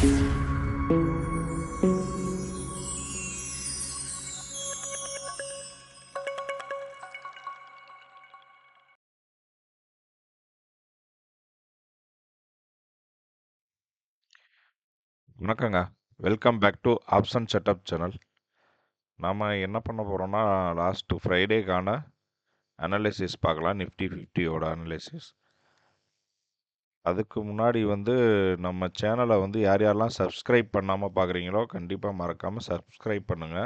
வணக்கங்க. Welcome back to option setup channel. நாம என்ன பண்ண போறோம்னா, லாஸ்ட் ஃப்ரைடேக்கான அனாலிசிஸ் பார்க்கலாம். நிஃப்டி 50யோட அனாலிசிஸ். அதுக்கு முன்னாடி நம்ம சேனலை யார் யாரெல்லாம் சப்ஸ்கிரைப் பண்ணாமல் பார்க்குறீங்களோ கண்டிப்பாக மறக்காமல் சப்ஸ்கிரைப் பண்ணுங்க.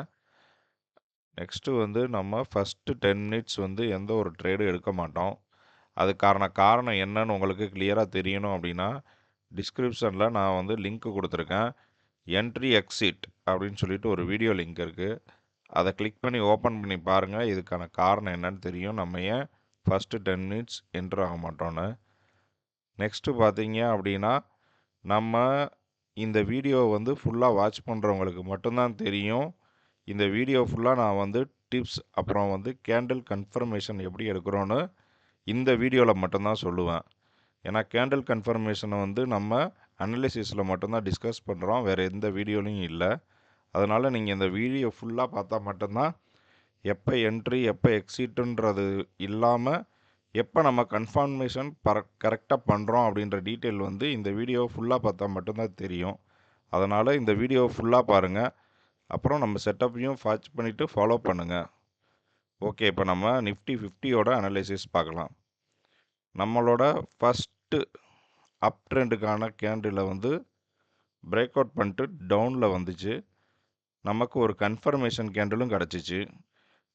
நெக்ஸ்ட்டு நம்ம ஃபஸ்ட்டு 10 மினிட்ஸ் எந்த ஒரு ட்ரேடும் எடுக்க மாட்டோம். அதுக்கான காரணம் என்னன்னு உங்களுக்கு கிளியராக தெரியணும் அப்படின்னா, டிஸ்கிரிப்ஷனில் நான் லிங்க் கொடுத்துருக்கேன். என்ட்ரி எக்ஸிட் அப்படின்னு சொல்லிட்டு ஒரு வீடியோ லிங்க் இருக்குது. அதை கிளிக் பண்ணி ஓப்பன் பண்ணி பாருங்கள். இதுக்கான காரணம் என்னன்னு தெரியும். நம்ம ஏன் ஃபஸ்ட்டு 10 மினிட்ஸ் என்ட்ரு ஆக மாட்டோன்னு. நெக்ஸ்ட்டு பார்த்தீங்க அப்படின்னா, நம்ம இந்த வீடியோ ஃபுல்லாக வாட்ச் பண்ணுறவங்களுக்கு மட்டும்தான் தெரியும். இந்த வீடியோ ஃபுல்லாக நான் டிப்ஸ் அப்புறம் கேண்டில் கன்ஃபர்மேஷன் எப்படி எடுக்கிறோன்னு இந்த வீடியோவில் மட்டும்தான் சொல்லுவேன். ஏன்னா கேண்டில் கன்ஃபர்மேஷனை நம்ம அனாலிசிஸில் மட்டும்தான் டிஸ்கஸ் பண்ணுறோம், வேறு எந்த வீடியோலையும் இல்லை. அதனால் நீங்கள் இந்த வீடியோ ஃபுல்லாக பார்த்தா மட்டும்தான் எப்போ என்ட்ரி எப்போ எக்ஸிட்டுன்றது இல்லாமல் எப்போ நம்ம கன்ஃபர்மேஷன் கரெக்டாக பண்ணுறோம் அப்படின்ற டீட்டெயில் இந்த வீடியோ ஃபுல்லாக பார்த்தா மட்டும்தான் தெரியும். அதனால் இந்த வீடியோ ஃபுல்லாக பாருங்கள். அப்புறம் நம்ம செட்டப்பையும் வாட்ச் பண்ணிவிட்டு ஃபாலோ பண்ணுங்கள். ஓகே, இப்போ நம்ம நிஃப்டி 50யோட அனாலிசிஸ் பார்க்கலாம். நம்மளோட ஃபஸ்ட்டு அப் ட்ரெண்டுக்கான கேண்டில் பிரேக் அவுட் பண்ணிட்டு டவுனில் வந்துச்சு. நமக்கு ஒரு கன்ஃபர்மேஷன் கேண்டிலும் கிடச்சிச்சு.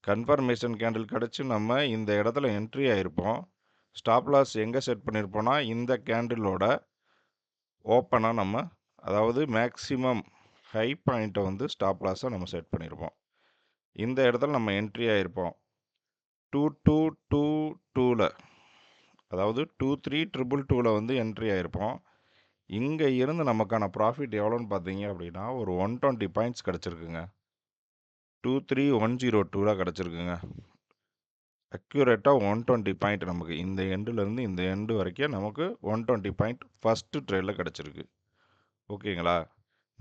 கன்ஃபர்மேஷன் கேண்டில் கிடச்சி நம்ம இந்த இடத்துல என்ட்ரி ஆகிருப்போம். ஸ்டாப் லாஸ் எங்கே செட் பண்ணியிருப்போம்னா, இந்த கேண்டிலோட ஓப்பனாக அதாவது மேக்ஸிமம் ஹை பாயிண்ட்டை ஸ்டாப் லாஸை நம்ம செட் பண்ணியிருப்போம். இந்த இடத்துல நம்ம என்ட்ரி ஆகிருப்போம் 2222ல், அதாவது 23222ல் என்ட்ரி ஆகிருப்போம். இங்கே இருந்து நமக்கான ப்ராஃபிட் எவ்வளோன்னு பார்த்தீங்க அப்படின்னா ஒரு 120 பாயிண்ட்ஸ் கிடச்சிருக்குங்க. 23102 கிடச்சிருக்குங்க. அக்யூரேட்டாக 120 பாயிண்ட் நமக்கு இந்த எண்டுலேருந்து இந்த எண்டு வரைக்கும் நமக்கு 120 பாயிண்ட் ஃபஸ்ட்டு ட்ரேடில் கிடச்சிருக்கு. ஓகேங்களா?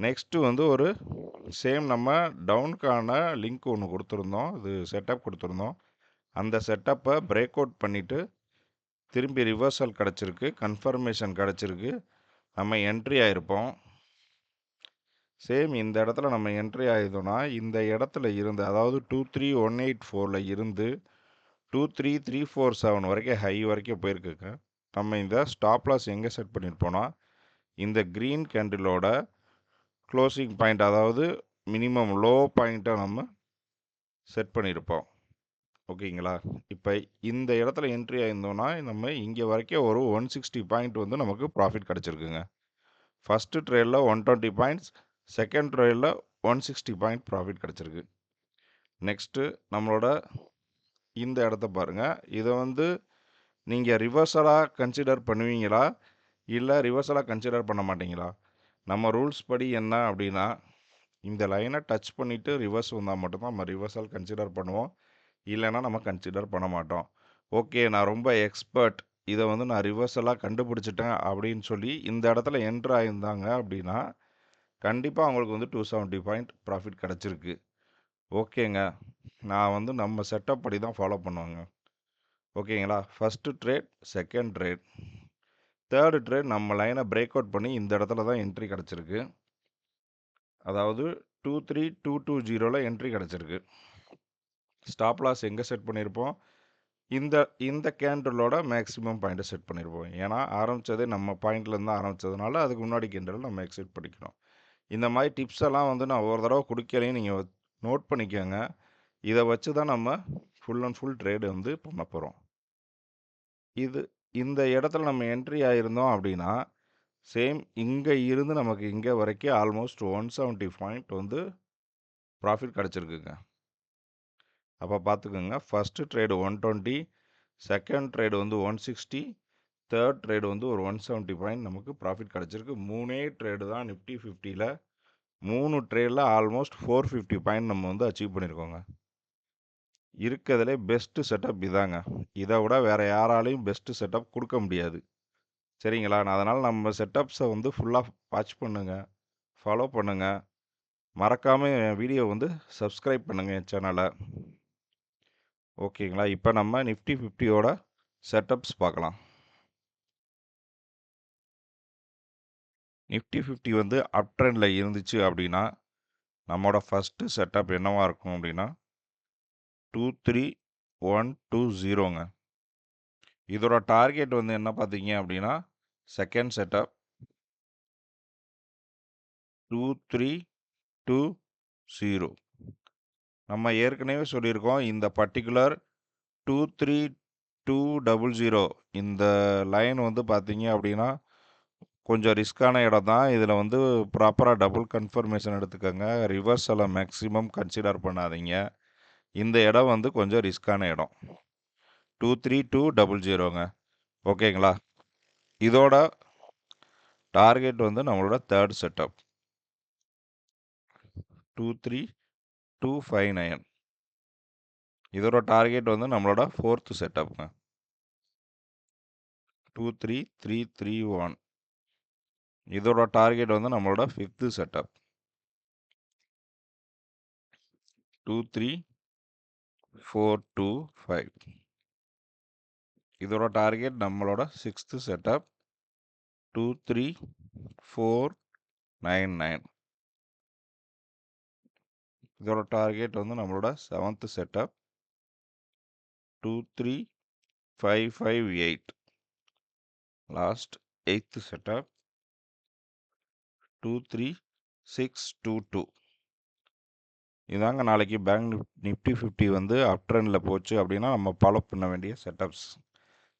நெக்ஸ்ட்டு ஒரு சேம் நம்ம டவுனுக்கான லிங்க் ஒன்று கொடுத்துருந்தோம், இது செட்டப் கொடுத்துருந்தோம். அந்த செட்டப்பை பிரேக் அவுட் பண்ணிவிட்டு திரும்பி ரிவர்சல் கிடச்சிருக்கு, கன்ஃபர்மேஷன் கிடச்சிருக்கு. நம்ம என்ட்ரி ஆகிருப்போம். சேம் இந்த இடத்துல நம்ம என்ட்ரி ஆகிதோன்னா இந்த இடத்துல இருந்து, அதாவது 23184ல் இருந்து 23347 வரைக்கும் ஹை வரைக்கும் போயிருக்குங்க. நம்ம இந்த ஸ்டாப் லாஸ் எங்கே செட் பண்ணியிருப்போம்னா, இந்த க்ரீன் கேண்டிலோட க்ளோசிங் பாயிண்ட், அதாவது மினிமம் லோ பாயிண்ட்டை நம்ம செட் பண்ணியிருப்போம். ஓகேங்களா? இப்போ இந்த இடத்துல என்ட்ரி ஆயிருந்தோன்னா நம்ம இங்கே வரைக்கும் ஒரு 160 பாயிண்ட் நமக்கு ப்ராஃபிட் கிடச்சிருக்குங்க. ஃபஸ்ட்டு ட்ரேடில் 120 பாயிண்ட்ஸ், செகண்ட் ட்ரேடில் 160 பாயிண்ட் ப்ராஃபிட் கிடச்சிருக்கு. நெக்ஸ்ட்டு நம்மளோட இந்த இடத்த பாருங்கள். இதை நீங்கள் ரிவர்சலாக கன்சிடர் பண்ணுவீங்களா, இல்லை ரிவர்சலாக கன்சிடர் பண்ண மாட்டீங்களா? நம்ம ரூல்ஸ் படி என்ன அப்படின்னா, இந்த லைனை டச் பண்ணிவிட்டு ரிவர்ஸ் வந்தால் மட்டும்தான் நம்ம ரிவர்சல் கன்சிடர் பண்ணுவோம், இல்லைன்னா நம்ம கன்சிடர் பண்ண மாட்டோம். ஓகே, நான் ரொம்ப எக்ஸ்பர்ட், இதை நான் ரிவர்சலாக கண்டுபிடிச்சிட்டேன் அப்படின்னு சொல்லி இந்த இடத்துல என்ட்ரு ஆகியிருந்தாங்க அப்படின்னா கண்டிப்பாக அவங்களுக்கு 270 பாயிண்ட் ப்ராஃபிட் கிடச்சிருக்கு. ஓகேங்க, நான் நம்ம செட்டப் படி தான் ஃபாலோ பண்ணுவாங்க. ஓகேங்களா? First trade, second trade, third trade நம்ம லைனை பிரேக் அவுட் பண்ணி இந்த இடத்துல தான் என்ட்ரி கிடச்சிருக்கு. அதாவது 23220ல் என்ட்ரி கிடச்சிருக்கு. ஸ்டாப் லாஸ் எங்கே செட் பண்ணியிருப்போம்? இந்த கேண்டிலோட மேக்ஸிமம் பாயிண்ட்டை செட் பண்ணியிருப்போம். ஏன்னா ஆரம்பித்ததே நம்ம பாயிண்ட்லேருந்து ஆரம்பித்ததுனால அதுக்கு முன்னாடி கேண்டில் நம்ம எக்ஸிட் பண்ணிக்கணும். இந்த மாதிரி டிப்ஸ் எல்லாம் நான் ஒவ்வொரு தடவை கொடுக்கலையும் நீங்கள் நோட் பண்ணிக்கோங்க. இதை வச்சு தான் நம்ம ஃபுல் அண்ட் ஃபுல் ட்ரேடு பண்ண போகிறோம். இந்த இடத்துல நம்ம என்ட்ரி ஆகிருந்தோம் அப்படின்னா சேம் இங்கே இருந்து நமக்கு இங்கே வரைக்கும் ஆல்மோஸ்ட் 170 பாயிண்ட் ப்ராஃபிட் கிடச்சிருக்குங்க. அப்போ பார்த்துக்கோங்க, first trade 120, second trade 160, third trade ஒரு 170 பாயிண்ட் நமக்கு ப்ராஃபிட் கிடச்சிருக்கு. 3 ட்ரேடு தான் நிஃப்டி 50ல். 3 ட்ரேடில் ஆல்மோஸ்ட் 450 பாயிண்ட் நம்ம அச்சீவ் பண்ணியிருக்கோங்க. இருக்கிறதுலே பெஸ்ட்டு செட்டப் இதாங்க. இதை விட வேறு யாராலையும் பெஸ்ட்டு செட்டப் கொடுக்க முடியாது. சரிங்களா? அதனால் நம்ம செட்டப்ஸை ஃபுல்லாக வாட்ச் பண்ணுங்கள். ஃபாலோ பண்ணுங்க. மறக்காம என் வீடியோ வந்து சப்ஸ்கிரைப் பண்ணுங்க என் சேனலை. ஓகேங்களா? இப்போ நம்ம நிஃப்டி 50யோட செட்டப்ஸ் பார்க்கலாம். நிஃப்டி 50 வந்து அப் ட்ரெண்டில் இருந்துச்சு அப்படின்னா நம்மளோட ஃபஸ்ட்டு செட்டப் என்னவா இருக்கும் அப்படின்னா 23120ங்க. இதோட டார்கெட் வந்து என்ன பார்த்தீங்க அப்படின்னா செகண்ட் செட்டப் 2320. நம்ம ஏற்கனவே சொல்லியிருக்கோம் இந்த பர்டிகுலர் 23200 இந்த லைன் வந்து பார்த்தீங்க அப்படின்னா கொஞ்சம் ரிஸ்க்கான இடம் தான். இதில் வந்து ப்ராப்பராக டபுள் கன்ஃபர்மேஷன் எடுத்துக்கோங்க. ரிவர்ஸலை மேக்ஸிமம் கன்சிடர் பண்ணாதீங்க. இந்த இடம் வந்து கொஞ்சம் ரிஸ்க்கான இடம். 23200ங்க. ஓகேங்களா? இதோட டார்கெட் வந்து நம்மளோட தேர்ட் செட்டப் 23259. இதோட டார்கெட் வந்து நம்மளோட ஃபோர்த் செட்டப்ங்க 23331. இதோட டார்கெட் வந்து நம்மளோட ஃபிஃப்த்து செட்டப் 23425. இதோட டார்கெட் நம்மளோட சிக்ஸ்த்து செட்டப் 23499. இதோட டார்கெட் வந்து நம்மளோட seventh setup 23558. Last eighth setup 23622. இதாங்க நாளைக்கு பேங்க் நிஃப்டி 50 வந்து அப் ட்ரெண்டில் போச்சு அப்படின்னா நம்ம ஃபாலோ பண்ண வேண்டிய செட்டப்ஸ்.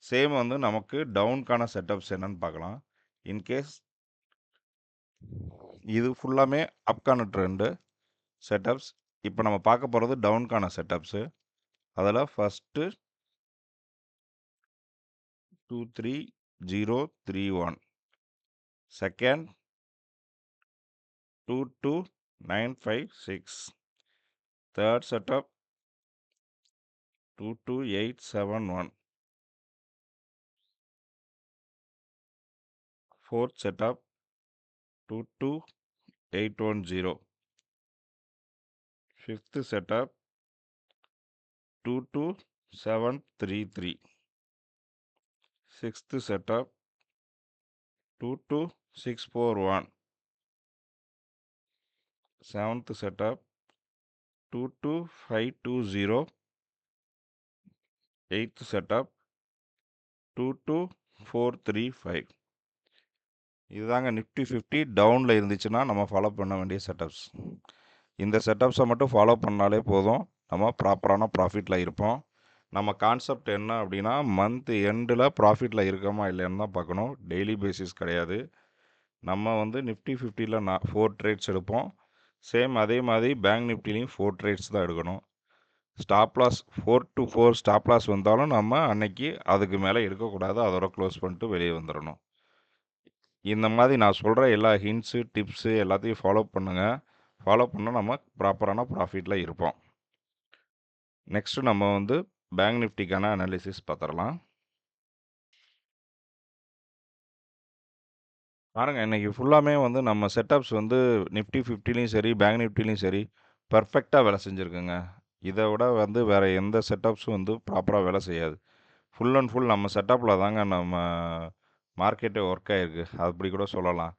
சேம் வந்து நமக்கு டவுனுக்கான செட்டப்ஸ் என்னன்னு பார்க்கலாம். இன்கேஸ் இது ஃபுல்லாமே அப்கான ட்ரெண்டு செட்டப்ஸ். இப்போ நம்ம பார்க்க போகிறது டவுனுக்கான செட்டப்ஸு. அதில் first 23031. Second 22956. Third setup 22871. fourth setup 22810. fifth setup 22733. sixth setup 22641. seventh setup 22520. eighth setup 22435. இதுதாங்க நிஃப்டி 50 டவுனில் இருந்துச்சுன்னா நம்ம ஃபாலோ பண்ண வேண்டிய செட்டப்ஸ். இந்த செட்டப்ஸை மட்டும் ஃபாலோ பண்ணாலே போதும், நம்ம ப்ராப்பரான ப்ராஃபிட்டில் இருப்போம். நம்ம கான்செப்ட் என்ன அப்படின்னா மந்த் எண்டில் ப்ராஃபிட்டில் இருக்கோமா இல்லைன்னு தான் பார்க்கணும். டெய்லி பேசிஸ் கிடையாது. நம்ம வந்து நிஃப்டி 50ல் 4 ட்ரேட்ஸ் எடுப்போம். சேம் அதே மாதிரி பேங்க் நிஃப்டிலையும் 4 ட்ரேட்ஸ் தான் எடுக்கணும். Stop loss 4 to 4 stop loss வந்தாலும் நம்ம அன்னைக்கு அதுக்கு மேலே இருக்கக்கூடாது. அதோட க்ளோஸ் பண்ணிட்டு வெளியே வந்துடணும். இந்த மாதிரி நான் சொல்கிற எல்லா ஹிண்ட்ஸு டிப்ஸு எல்லாத்தையும் ஃபாலோ பண்ணுங்கள். ஃபாலோ பண்ணால் நம்ம ப்ராப்பரான ப்ராஃபிட்டில் இருப்போம். நெக்ஸ்ட்டு நம்ம வந்து பேங்க் நிஃப்டிக்கான அனாலிசிஸ் பார்த்துடலாம். பாருங்க, இன்றைக்கி ஃபுல்லாமே வந்து நம்ம செட்டப்ஸ் வந்து நிஃப்டி 50லையும் சரி பேங்க் நிஃப்டிலையும் சரி பர்ஃபெக்டாக வேலை செஞ்சுருக்குங்க. இதை விட வந்து வேறு எந்த செட்டப்ஸும் வந்து ப்ராப்பராக வேலை செய்யாது. ஃபுல் அண்ட் ஃபுல் நம்ம செட்டப்பில் தாங்க நம்ம மார்க்கெட்டே ஒர்க் ஆகிருக்கு, அப்படி கூட சொல்லலாம்.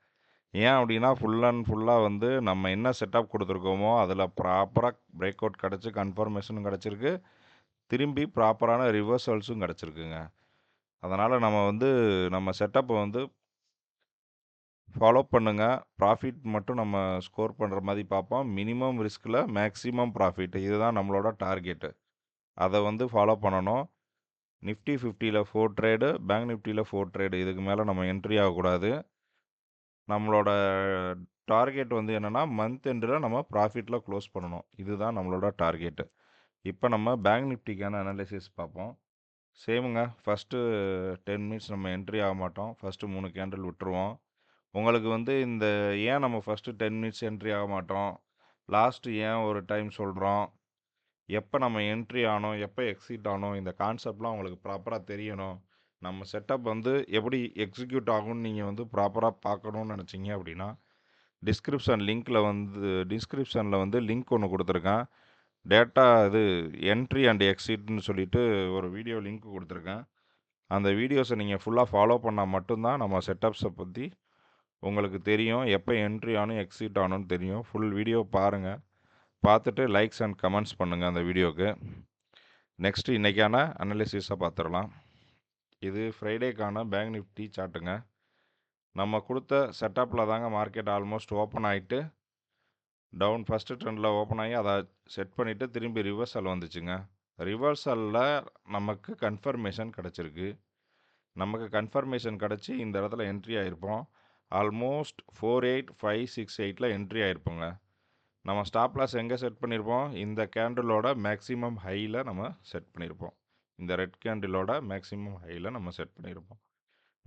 ஏன் அப்படின்னா ஃபுல் அண்ட் ஃபுல்லாக வந்து நம்ம என்ன செட்டப் கொடுத்துருக்கோமோ அதில் ப்ராப்பராக பிரேக் அவுட் கிடச்சி கன்ஃபர்மேஷனும் கிடச்சிருக்கு, திரும்பி ப்ராப்பரான ரிவர்சல்ஸும் கிடச்சிருக்குங்க. அதனால் நம்ம வந்து நம்ம செட்டப்பை வந்து ஃபாலோ பண்ணுங்கள். ப்ராஃபிட் மட்டும் நம்ம ஸ்கோர் பண்ணுற மாதிரி பார்ப்போம். மினிமம் ரிஸ்கில் மேக்ஸிமம் ப்ராஃபிட், இதுதான் நம்மளோட டார்கெட்டு. அதை வந்து ஃபாலோ பண்ணணும். நிஃப்டி 50ல் 4 ட்ரேடு, பேங்க் நிஃப்டியில் 4 ட்ரேடு, இதுக்கு மேலே நம்ம என்ட்ரி ஆகக்கூடாது. நம்மளோட டார்கெட் வந்து என்னென்னா மந்த் எண்டில் நம்ம ப்ராஃபிட்டில் க்ளோஸ் பண்ணணும். இதுதான் நம்மளோட டார்கெட்டு. இப்போ நம்ம பேங்க் நிஃப்டிக்கான அனாலிசிஸ் பார்ப்போம். சேமுங்க, ஃபஸ்ட்டு 10 மினிட்ஸ் நம்ம என்ட்ரி ஆக மாட்டோம். ஃபஸ்ட்டு 3 கேண்டில் விட்டுருவோம். உங்களுக்கு வந்து இந்த ஏன் நம்ம ஃபஸ்ட்டு 10 மினிட்ஸ் என்ட்ரி ஆக மாட்டோம், லாஸ்ட்டு ஏன் ஒரு டைம் சொல்கிறோம், எப்போ நம்ம என்ட்ரி ஆனோம், எப்போ எக்ஸிட் ஆனோம், இந்த கான்செப்ட்லாம் உங்களுக்கு ப்ராப்பராக தெரியணும். நம்ம செட்டப் வந்து எப்படி எக்ஸிக்யூட் ஆகும்னு நீங்கள் வந்து ப்ராப்பராக பார்க்கணுன்னு நினச்சிங்க அப்படின்னா டிஸ்கிரிப்ஷனில் வந்து லிங்க் ஒன்று கொடுத்துருக்கேன். டேட்டா இது என்ட்ரி அண்ட் எக்ஸிட்னு சொல்லிட்டு ஒரு வீடியோ லிங்க் கொடுத்துருக்கேன். அந்த வீடியோஸை நீங்கள் ஃபுல்லாக ஃபாலோ பண்ணால் மட்டும்தான் நம்ம செட்டப்ஸை பற்றி உங்களுக்கு தெரியும். எப்போ என்ட்ரி ஆனும் எக்ஸிட் ஆனும்னு தெரியும். ஃபுல் வீடியோ பாருங்கள். பார்த்துட்டு லைக்ஸ் அண்ட் கமெண்ட்ஸ் பண்ணுங்கள் அந்த வீடியோவுக்கு. நெக்ஸ்ட்டு இன்றைக்கான அனலிசிஸை பார்த்துடலாம். இது ஃப்ரைடேக்கான பேங்க் நிஃப்டி சார்ட்டுங்க. நம்ம கொடுத்த செட்டப்பில் தாங்க மார்க்கெட் ஆல்மோஸ்ட் ஓப்பன் ஆகிட்டு டவுன் ஃபஸ்ட்டு ட்ரெண்டில் ஓப்பன் ஆகி அதை செட் பண்ணிவிட்டு திரும்பி ரிவர்சல் வந்துச்சுங்க. ரிவர்சலில் நமக்கு கன்ஃபர்மேஷன் கிடச்சிருக்கு. நமக்கு கன்ஃபர்மேஷன் கிடச்சி இந்த இடத்துல என்ட்ரி ஆகிருப்போம். ஆல்மோஸ்ட் 48568 என்ட்ரி ஆகிருப்போங்க. நம்ம ஸ்டாப் லாஸ் எங்கே செட் பண்ணியிருப்போம்? இந்த கேண்டிலோட மேக்ஸிமம் ஹையில் நம்ம செட் பண்ணியிருப்போம். இந்த ரெட் கேண்டிலோட மேக்ஸிமம் ஹையில் நம்ம செட் பண்ணியிருப்போம்.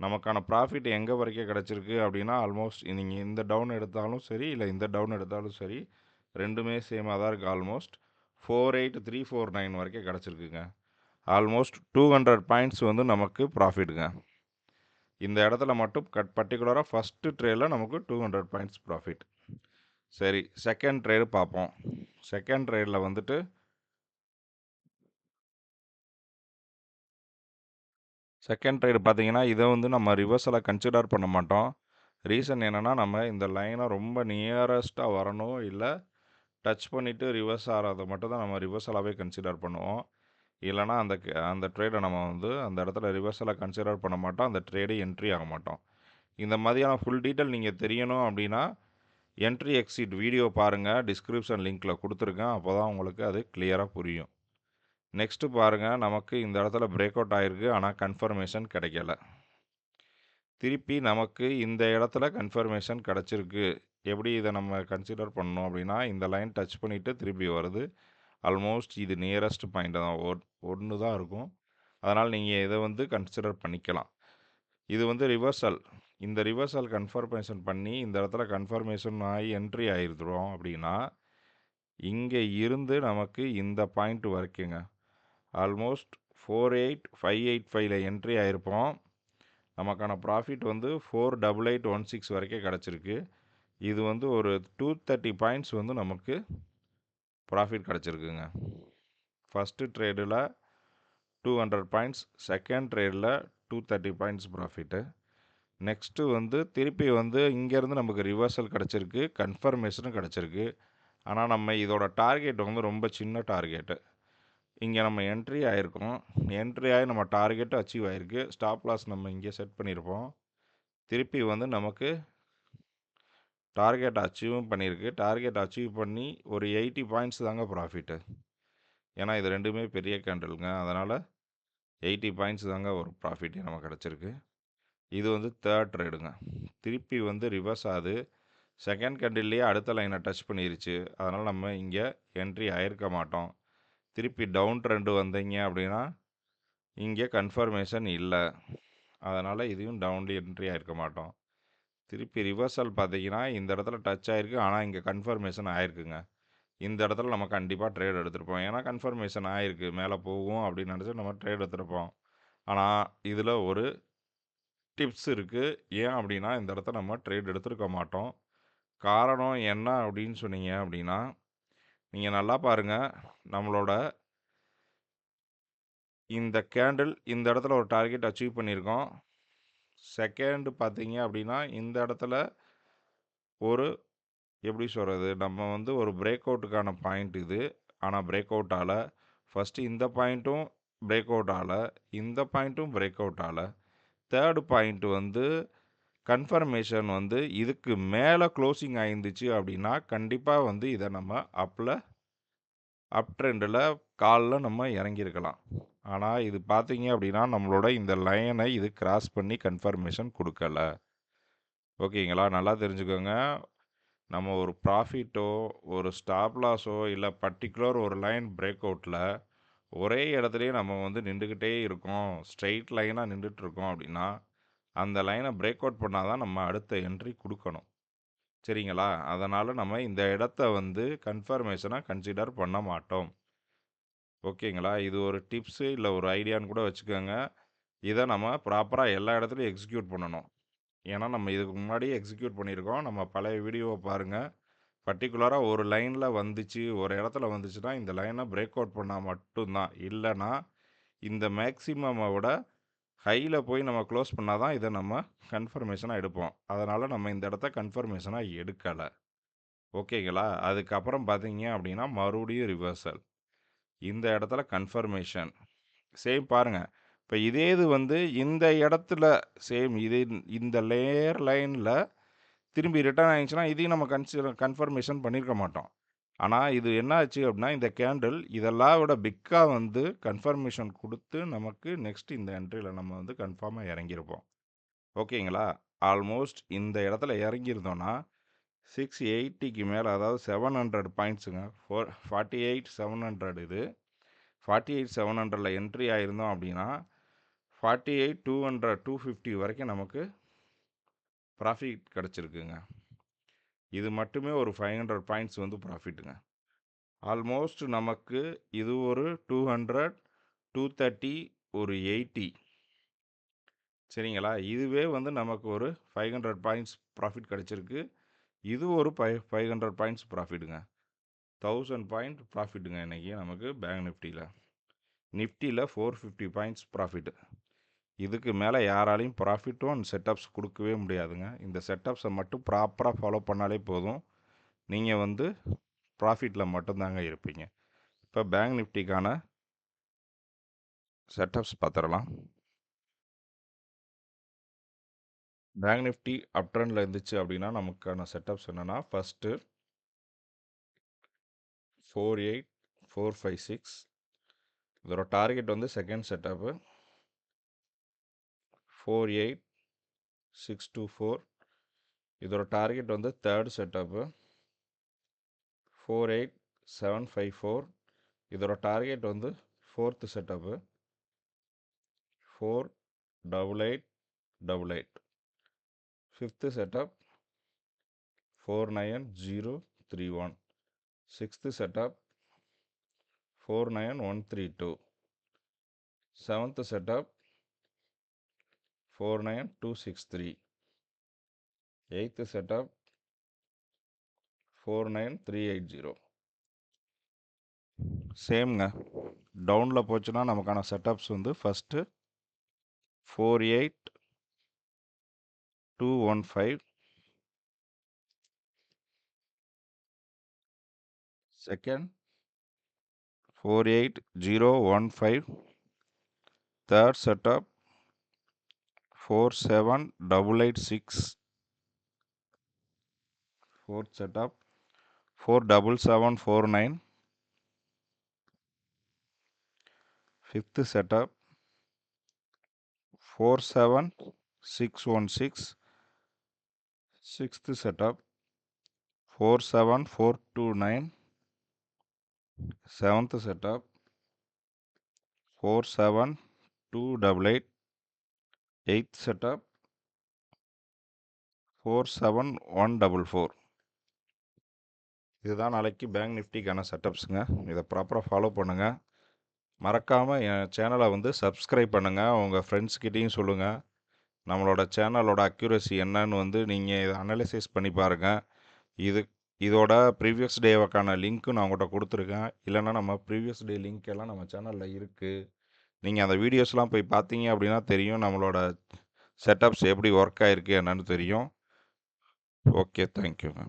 நமக்கான ப்ராஃபிட் எங்கே வரைக்கும் கிடச்சிருக்கு அப்படின்னா, ஆல்மோஸ்ட் நீங்கள் இந்த டவுன் எடுத்தாலும் சரி, இல்லை இந்த டவுன் எடுத்தாலும் சரி, ரெண்டுமே சேமாக தான் இருக்குது. ஆல்மோஸ்ட் 48349 வரைக்கும் கிடச்சிருக்குங்க. ஆல்மோஸ்ட் 200 பாயிண்ட்ஸ் வந்து நமக்கு ப்ராஃபிட்டுங்க. இந்த இடத்துல மட்டும் பர்டிகுலராக ஃபஸ்ட்டு ட்ரேடில் நமக்கு 200 பாயிண்ட்ஸ் ப்ராஃபிட். சரி, செகண்ட் ட்ரேடு பார்ப்போம். செகண்ட் ட்ரேடில் வந்துட்டு செகண்ட் ட்ரேடு பார்த்தீங்கன்னா, இதை வந்து நம்ம ரிவர்சலை கன்சிடர் பண்ண மாட்டோம். ரீசன் என்னென்னா, நம்ம இந்த லைனை ரொம்ப நியரஸ்ட்டாக வரணும், இல்லை டச் பண்ணிவிட்டு ரிவர்ஸ் ஆகிறத மட்டும் தான் நம்ம ரிவர்சலாகவே கன்சிடர் பண்ணுவோம். இல்லைனா அந்த ட்ரேடை நம்ம வந்து அந்த இடத்துல ரிவர்சலாக கன்சிடர் பண்ண மாட்டோம். அந்த ட்ரேடு என்ட்ரி ஆக மாட்டோம். இந்த மாதிரியான ஃபுல் டீட்டெயில் நீங்கள் தெரியணும் அப்படின்னா, என்ட்ரி எக்ஸிட் வீடியோ பாருங்கள். டிஸ்கிரிப்ஷன் லிங்க்கில் கொடுத்துருக்கேன். அப்போ தான் உங்களுக்கு அது கிளியராக புரியும். நெக்ஸ்ட்டு பாருங்கள், நமக்கு இந்த இடத்துல பிரேக் அவுட் ஆகிருக்கு. ஆனால் கன்ஃபர்மேஷன் கிடைக்கல. திருப்பி நமக்கு இந்த இடத்துல கன்ஃபர்மேஷன் கிடச்சிருக்கு. எப்படி இதை நம்ம கன்சிடர் பண்ணணும் அப்படின்னா, இந்த லைன் டச் பண்ணிவிட்டு திருப்பி வருது. ஆல்மோஸ்ட் இது நியரஸ்ட் பாயிண்ட் தான், ஒன்று தான் இருக்கும். அதனால் நீங்கள் இதை வந்து கன்சிடர் பண்ணிக்கலாம். இது வந்து ரிவர்சல். இந்த ரிவர்சல் கன்ஃபர்மேஷன் பண்ணி இந்த இடத்துல கன்ஃபர்மேஷன் ஆகி என்ட்ரி ஆகிருக்கிறோம் அப்படின்னா, இங்கே இருந்து நமக்கு இந்த பாயிண்ட் வரைக்குங்க ஆல்மோஸ்ட் 48585 என்ட்ரி ஆகிருப்போம். நமக்கான ப்ராஃபிட் வந்து 48816 வரைக்கும் கிடச்சிருக்கு. இது வந்து ஒரு 230 பாயிண்ட்ஸ் வந்து நமக்கு ப்ராஃபிட் கிடச்சிருக்குங்க. ஃபஸ்ட்டு ட்ரேடில் 200 பாயிண்ட்ஸ், செகண்ட் ட்ரேடில் 230 பாயிண்ட்ஸ் ப்ராஃபிட்டு. நெக்ஸ்ட்டு வந்து திருப்பி வந்து இங்கேருந்து நமக்கு ரிவர்சல் கிடச்சிருக்கு, கன்ஃபர்மேஷனும் கிடச்சிருக்கு. ஆனால் நம்ம இதோட டார்கெட் வந்து ரொம்ப சின்ன டார்கெட்டு. இங்கே நம்ம என்ட்ரி ஆகிருக்கோம். என்ட்ரி ஆகி நம்ம டார்கெட்டு அச்சீவ் ஆகிருக்கு. ஸ்டாப் லாஸ் நம்ம இங்கே செட் பண்ணியிருப்போம். திருப்பி வந்து நமக்கு டார்கெட் அச்சீவும் பண்ணியிருக்கு. டார்கெட் அச்சீவ் பண்ணி ஒரு 80 பாயிண்ட்ஸ் தாங்க ப்ராஃபிட்டு. ஏன்னா இது ரெண்டுமே பெரிய கேண்டிலுங்க. அதனால் 80 பாயிண்ட்ஸ் தாங்க ஒரு ப்ராஃபிட்டே நமக்கு கிடச்சிருக்கு. இது வந்து தேர்ட் ட்ரேடுங்க. திருப்பி வந்து ரிவர்ஸ் ஆகுது. செகண்ட் கேண்டில்லையே அடுத்த லைனை டச் பண்ணிருச்சு. அதனால் நம்ம இங்கே என்ட்ரி ஆகிருக்க மாட்டோம். திருப்பி டவுன் ட்ரெண்டு வந்தீங்க அப்படின்னா, இங்கே கன்ஃபர்மேஷன் இல்லை. அதனால் இதையும் டவுன்ல என்ட்ரி ஆகிருக்க மாட்டோம். திருப்பி ரிவர்சல் பார்த்தீங்கன்னா, இந்த இடத்துல டச் ஆகிருக்கு. ஆனால் இங்கே கன்ஃபர்மேஷன் ஆகிருக்குங்க. இந்த இடத்துல நம்ம கண்டிப்பாக ட்ரேட் எடுத்திருப்போம். ஏன்னா கன்ஃபர்மேஷன் ஆகிருக்கு, மேலே போகும் அப்படின்னு நினச்சி நம்ம ட்ரேட் எடுத்திருப்போம். ஆனால் இதில் ஒரு டிப்ஸ் இருக்குது. ஏன் அப்படின்னா, இந்த இடத்த நம்ம ட்ரேட் எடுத்திருக்க மாட்டோம். காரணம் என்ன அப்படின்னு சொன்னீங்க அப்படின்னா, நீங்கள் நல்லா பாருங்கள், நம்மளோட இந்த கேண்டில் இந்த இடத்துல ஒரு டார்கெட் அச்சீவ் பண்ணியிருக்கோம். செகண்டு பார்த்தீங்க அப்படின்னா, இந்த இடத்துல ஒரு எப்படி சொல்கிறது, நம்ம வந்து ஒரு பிரேக் அவுட்டுக்கான பாயிண்ட் இது. ஆனால் பிரேக் அவுட் ஆகலை. ஃபஸ்ட்டு இந்த பாயிண்ட்டும் பிரேக் அவுட் ஆகலை, இந்த பாயிண்ட்டும் பிரேக் அவுட் ஆகலை. தேர்டு பாயிண்ட் வந்து கன்ஃபர்மேஷன் வந்து இதுக்கு மேலே க்ளோசிங் ஆயிருந்துச்சு அப்படின்னா, கண்டிப்பாக வந்து இதை நம்ம அப் ட்ரெண்டில் காலில் நம்ம இறங்கியிருக்கலாம். ஆனால் இது பார்த்தீங்க அப்படின்னா, நம்மளோட இந்த லைனை இது கிராஸ் பண்ணி கன்ஃபர்மேஷன் கொடுக்கல. ஓகேங்களா? நல்லா தெரிஞ்சுக்கோங்க. நம்ம ஒரு ப்ராஃபிட்டோ, ஒரு ஸ்டாப் லாஸோ, இல்லை பர்டிகுலர் ஒரு லைன் பிரேக் அவுட்டில் ஒரே இடத்துலையே நம்ம வந்து நின்றுக்கிட்டே இருக்கோம், ஸ்ட்ரெயிட் லைனாக நின்றுட்டுருக்கோம் அப்படின்னா, அந்த லைனை பிரேக் அவுட் பண்ணால் தான் நம்ம அடுத்த என்ட்ரி கொடுக்கணும். சரிங்களா? அதனால் நம்ம இந்த இடத்த வந்து கன்ஃபர்மேஷனாக கன்சிடர் பண்ண மாட்டோம். ஓகேங்களா? இது ஒரு டிப்ஸு, இல்லை ஒரு ஐடியான்னு கூட வச்சுக்கோங்க. இதை நம்ம ப்ராப்பராக எல்லா இடத்துலையும் எக்ஸிக்யூட் பண்ணணும். ஏன்னா நம்ம இதுக்கு முன்னாடியே எக்ஸிக்யூட் பண்ணியிருக்கோம். நம்ம பழைய வீடியோவை பாருங்கள். பர்ட்டிகுலராக ஒரு லைனில் வந்துச்சு, ஒரு இடத்துல வந்துச்சுன்னா இந்த லைனை பிரேக் அவுட் பண்ணால் மட்டும்தான். இல்லைன்னா இந்த மேக்ஸிமமை விட ஹையில் போய் நம்ம க்ளோஸ் பண்ணால் தான் இதை நம்ம கன்ஃபர்மேஷனாக எடுப்போம். அதனால் நம்ம இந்த இடத்த கன்ஃபர்மேஷனாக எடுக்கலை. ஓகேங்களா? அதுக்கப்புறம் பார்த்தீங்க அப்படின்னா மறுபடியும் ரிவர்சல். இந்த இடத்துல கன்ஃபர்மேஷன். சேம் பாருங்கள். இப்போ இதே இது வந்து இந்த இடத்துல சேம் இது இந்த லேயர் லைனில் திரும்பி ரிட்டர்ன் ஆயிடுச்சுன்னா இதையும் நம்ம கன்ஃபர்மேஷன் பண்ணியிருக்க மாட்டோம். ஆனால் இது என்ன ஆச்சு அப்படின்னா இந்த கேண்டில் இதெல்லாம் விட பிக்காக வந்து கன்ஃபர்மேஷன் கொடுத்து நமக்கு நெக்ஸ்ட் இந்த என்ட்ரியில் நம்ம வந்து கன்ஃபார்மாக இறங்கியிருப்போம். ஓகேங்களா? ஆல்மோஸ்ட் இந்த இடத்துல இறங்கியிருந்தோன்னா 680க்கு மேலே, அதாவது 700 பாயிண்ட்ஸுங்க. 48,700 இது. 48,700ல் என்ட்ரி ஆயிருந்தோம் அப்படின்னா 48,200 250 வரைக்கும் நமக்கு ப்ராஃபிட் கிடச்சிருக்குங்க. இது மட்டுமே ஒரு 500 பாயிண்ட்ஸ் வந்து ப்ராஃபிட்டுங்க. ஆல்மோஸ்ட் நமக்கு இது ஒரு 200, 230, ஒரு 80. சரிங்களா? இதுவே வந்து நமக்கு ஒரு 500 பாயிண்ட்ஸ் ப்ராஃபிட் கிடச்சிருக்கு. இது ஒரு 500 பாயிண்ட்ஸ் ப்ராஃபிட்டுங்க. 1000 பாயிண்ட் ப்ராஃபிட்டுங்க இன்றைக்கி நமக்கு பேங்க் நிஃப்டியில். நிஃப்டியில் 450 பாயிண்ட்ஸ் ப்ராஃபிட்டு. இதுக்கு மேலே யாராலையும் ப்ராஃபிட்டும் அண்ட் செட்டப்ஸ் கொடுக்கவே முடியாதுங்க. இந்த செட்டப்ஸை மட்டும் ப்ராப்பராக ஃபாலோ பண்ணாலே போதும். நீங்கள் வந்து ப்ராஃபிட்டில் மட்டும்தாங்க இருப்பீங்க. இப்போ பேங்க் நிஃப்டிக்கான செட்டப்ஸ் பார்த்துடலாம். பேங்க் நிஃப்டி அப் ட்ரெண்டில் இருந்துச்சு அப்படின்னா நமக்கான செட்டப்ஸ் என்னென்னா, ஃபஸ்ட்டு 48456. இதோட டார்கெட் வந்து செகண்ட் செட்டப்பு 48624. இதோட டார்கெட் வந்து தேர்ட் செட்டப்பு 48754. இதோட டார்கெட் வந்து fourth setup 48888. Fifth setup 49031. Sixth setup 49132. Seventh setup 49263. Eighth setup 49380. சேம்ங்க. டவுனில் போச்சுன்னா நமக்கான செட்டப்ஸ் வந்து first 48215. Second 48015. Third setup 47886. fourth setup 47749. fifth setup 47616. sixth setup 47429. seventh setup 47288. eighth setup 47144. இதுதான் நாளைக்கு பேங்க் நிஃப்டிக்கான செட்டப்ஸுங்க. இதை ப்ராப்பராக ஃபாலோ பண்ணுங்கள். மறக்காமல் என் சேனலை வந்து சப்ஸ்கிரைப் பண்ணுங்கள். உங்கள் ஃப்ரெண்ட்ஸ்கிட்டையும் சொல்லுங்கள். நம்மளோட சேனலோட அக்யூரசி என்னன்னு வந்து நீங்கள் இதை அனலைசிஸ் பண்ணி பாருங்கள். இதோட ப்ரீவியஸ் டேவுக்கான லிங்க்கு நான் உங்கள்கிட்ட கொடுத்துருக்கேன். இல்லைன்னா நம்ம ப்ரீவியஸ் டே லிங்க் எல்லாம் நம்ம சேனலில் இருக்குது. நீங்கள் அந்த வீடியோஸ்லாம் போய் பார்த்தீங்க அப்படின்னா தெரியும் நம்மளோட செட்டப்ஸ் எப்படி ஒர்க் ஆகிருக்கு என்னன்னு தெரியும். ஓகே, தேங்க்யூங்க.